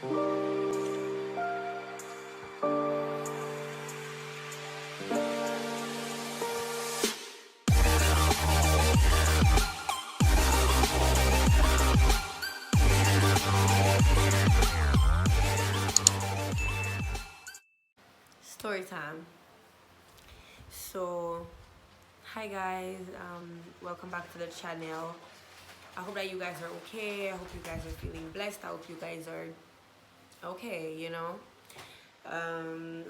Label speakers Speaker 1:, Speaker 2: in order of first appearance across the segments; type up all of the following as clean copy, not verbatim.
Speaker 1: Story time. So, hi guys, welcome back to the channel. I hope that you guys are okay. I hope you guys are feeling blessed. I hope you guys are okay, you know.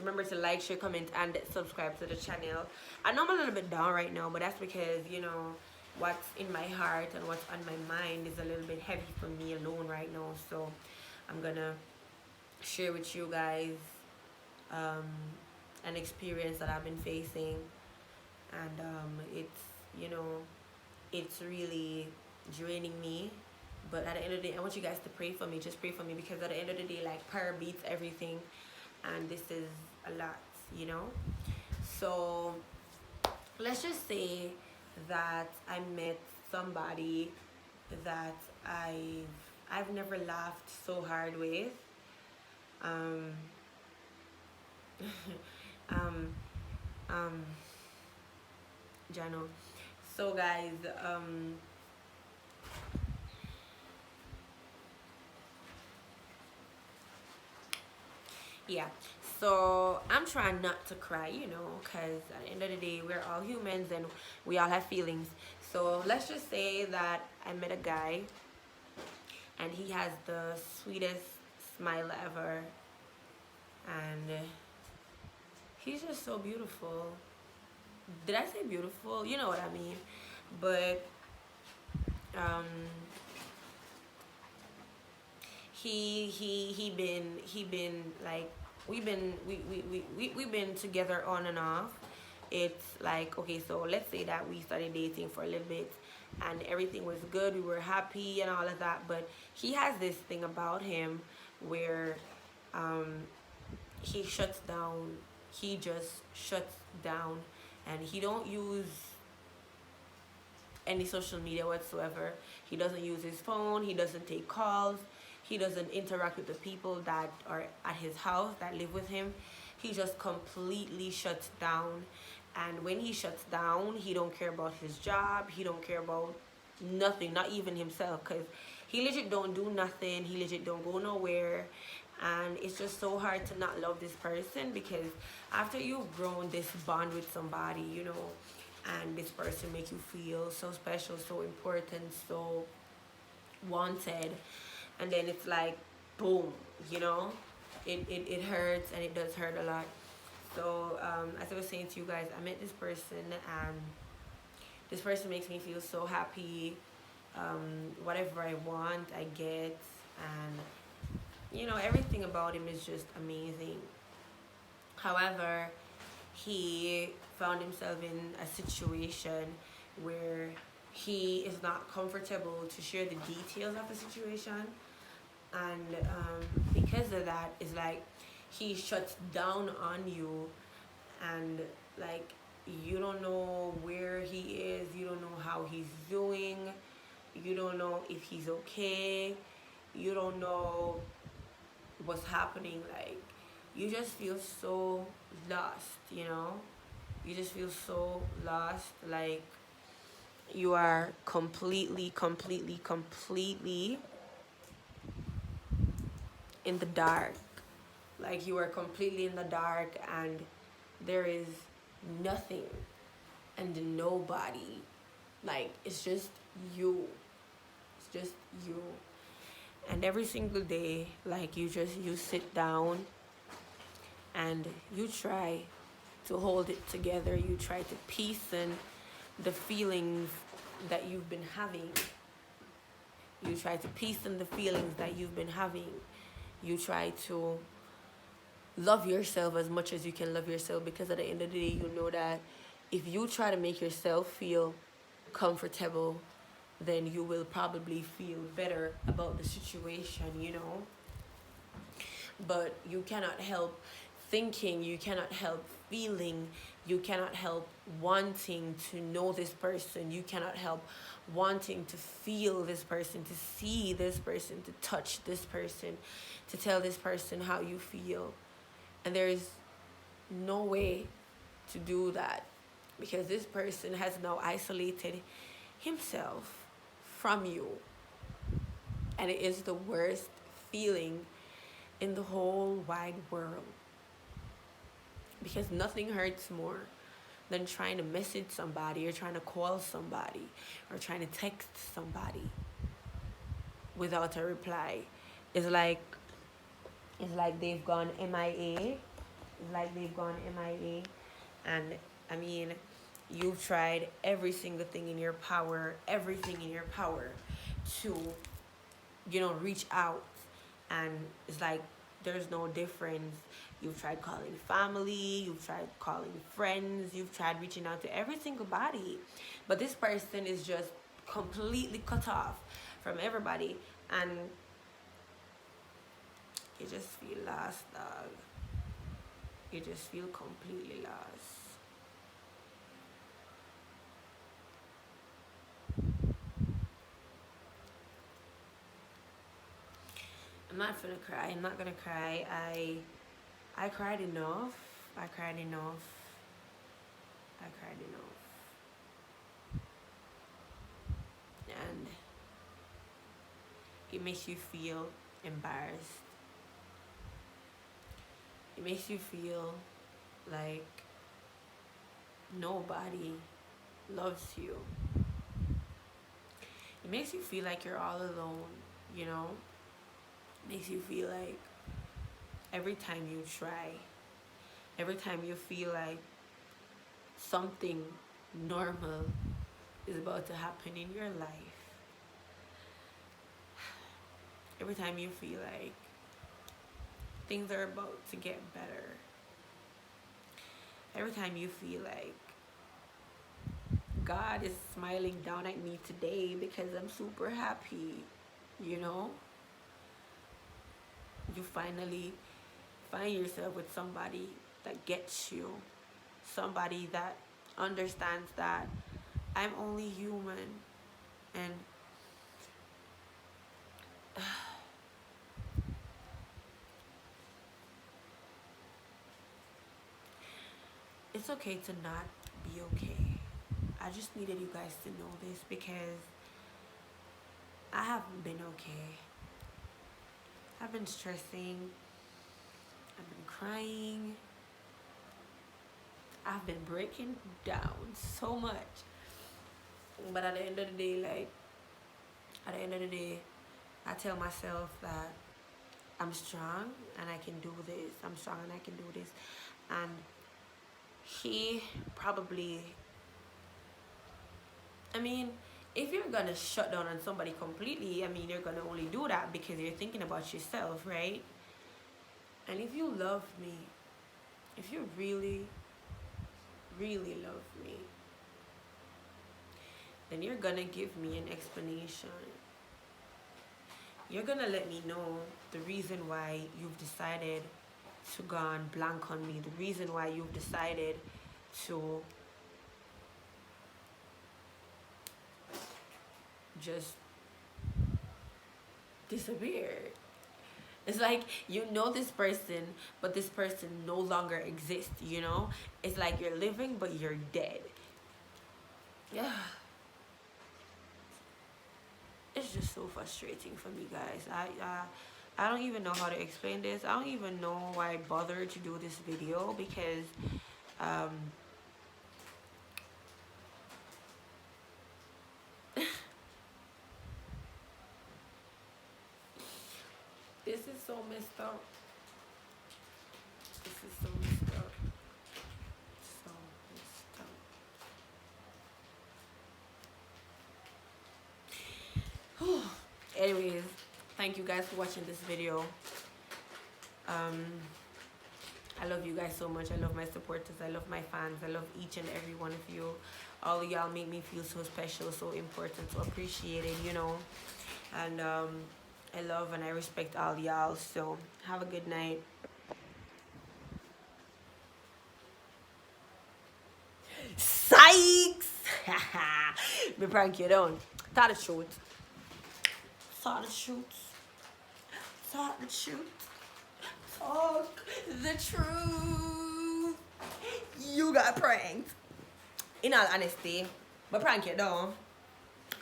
Speaker 1: Remember to like, share, comment, and subscribe to the channel. I know I'm a little bit down right now, but that's because, you know, what's in my heart and what's on my mind is a little bit heavy for me alone right now. So, I'm gonna share with you guys um, an experience that I've been facing, and it's, you know, it's really draining me. But at the end of the day, I want you guys to pray for me. Just pray for me, because at the end of the day, like, prayer beats everything, and this is a lot, you know. So let's just say that I met somebody that I've never laughed so hard with. Um, um, um, Jano. So guys, yeah. So I'm trying not to cry, you know, because at the end of the day, we're all humans and we all have feelings. So let's just say that I met a guy and he has the sweetest smile ever, and he's just so beautiful. Did I say beautiful? You know what I mean. But um, he been like, we've been together on and off. It's like, okay, so let's say that we started dating for a little bit and everything was good, we were happy and all of that, but he has this thing about him where um he shuts down. He just shuts down, and he don't use any social media whatsoever. He doesn't use his phone, he doesn't take calls, he doesn't interact with the people that are at his house that live with him. He just completely shuts down. And when he shuts down, he don't care about his job, he don't care about nothing, not even himself, because he legit don't do nothing, he legit don't go nowhere. And it's just so hard to not love this person, because after you've grown this bond with somebody, you know, and this person make you feel so special, so important, so wanted, and then it's like, boom, you know, it hurts, and it does hurt a lot. So as I was saying to you guys, I met this person, and this person makes me feel so happy. Whatever I want, I get, and you know, everything about him is just amazing. However, he found himself in a situation where he is not comfortable to share the details of the situation, and because of that, it's like he shuts down on you, and like, you don't know where he is, you don't know how he's doing, you don't know if he's okay, you don't know what's happening. Like, you just feel so lost, you know. You just feel so lost, like you are completely in the dark. Like, you are completely in the dark, and there is nothing and nobody. Like, it's just you. It's just you. And every single day, like, you sit down and you try to hold it together. You try to piece in the feelings that you've been having. You try to piece in the feelings that you've been having. You try to love yourself as much as you can love yourself, because at the end of the day, you know that if you try to make yourself feel comfortable, then you will probably feel better about the situation, you know. But you cannot help thinking, you cannot help feeling, you cannot help wanting to know this person, you cannot help wanting to feel this person, to see this person, to touch this person, to tell this person how you feel. And there is no way to do that because this person has now isolated himself from you. And it is the worst feeling in the whole wide world because nothing hurts more than trying to message somebody or trying to call somebody or trying to text somebody without a reply. It's like they've gone MIA. It's like they've gone MIA. And I mean, you've tried every single thing in your power, to, reach out. And it's like there's no difference. You've tried calling family, you've tried calling friends, you've tried reaching out to every single body. But this person is just completely cut off from everybody. And you just feel lost, dog. You just feel completely lost. I'm not gonna cry. I'm not gonna cry. I cried enough. I cried enough. And it makes you feel embarrassed. It makes you feel like nobody loves you. It makes you feel like you're all alone, It makes you feel like every time you try, every time you feel like something normal is about to happen in your life, every time you feel like things are about to get better, every time you feel like God is smiling down at me today because I'm super happy, you finally find yourself with somebody that gets you, somebody that understands that I'm only human. And it's okay to not be okay. I just needed you guys to know this because I haven't been okay. I've been stressing. I've been crying. I've been breaking down so much. But at the end of the day, I tell myself that I'm strong and I can do this. I'm strong and I can do this. And he probably, if you're gonna shut down on somebody completely, you're gonna only do that because you're thinking about yourself, right? And if you love me, if you really, really love me, then you're gonna give me an explanation. You're gonna let me know the reason why you've decided to go on blank on me, the reason why you've decided to just disappear. It's like this person, but this person no longer exists, It's like you're living, but you're dead. Yeah. It's just so frustrating for me, guys. I don't even know how to explain this. I don't even know why I bothered to do this video because this is so messed up. This is so messed up. So messed up. Anyways, thank you guys for watching this video. I love you guys so much. I love my supporters. I love my fans. I love each and every one of you. All of y'all make me feel so special, so important, so appreciated, And I love and I respect all y'all. So have a good night. Psychs! Me prank you down. Tell the truth. Tell the truth. Talk the truth. Talk the truth. You got pranked. In all honesty, but prank you down.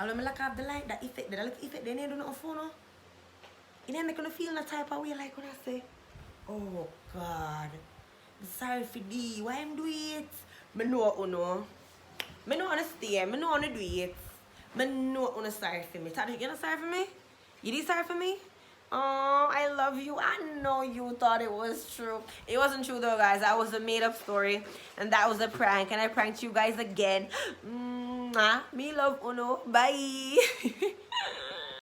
Speaker 1: I don't like have the light, that effect, that little effect, they ain't do nothing for no. It ain't make you feel no type of way like when I say, oh God, I'm sorry for thee, why I'm do it? Me know you know. Me know wanna stay, me know wanna do it. Me know wanna sorry for me. Tadi, you not sorry for me? You did sorry for me? Oh, I love you. I know you thought it was true. It wasn't true though, guys. That was a made-up story, and that was a prank. And I pranked you guys again. Me love Uno. Bye.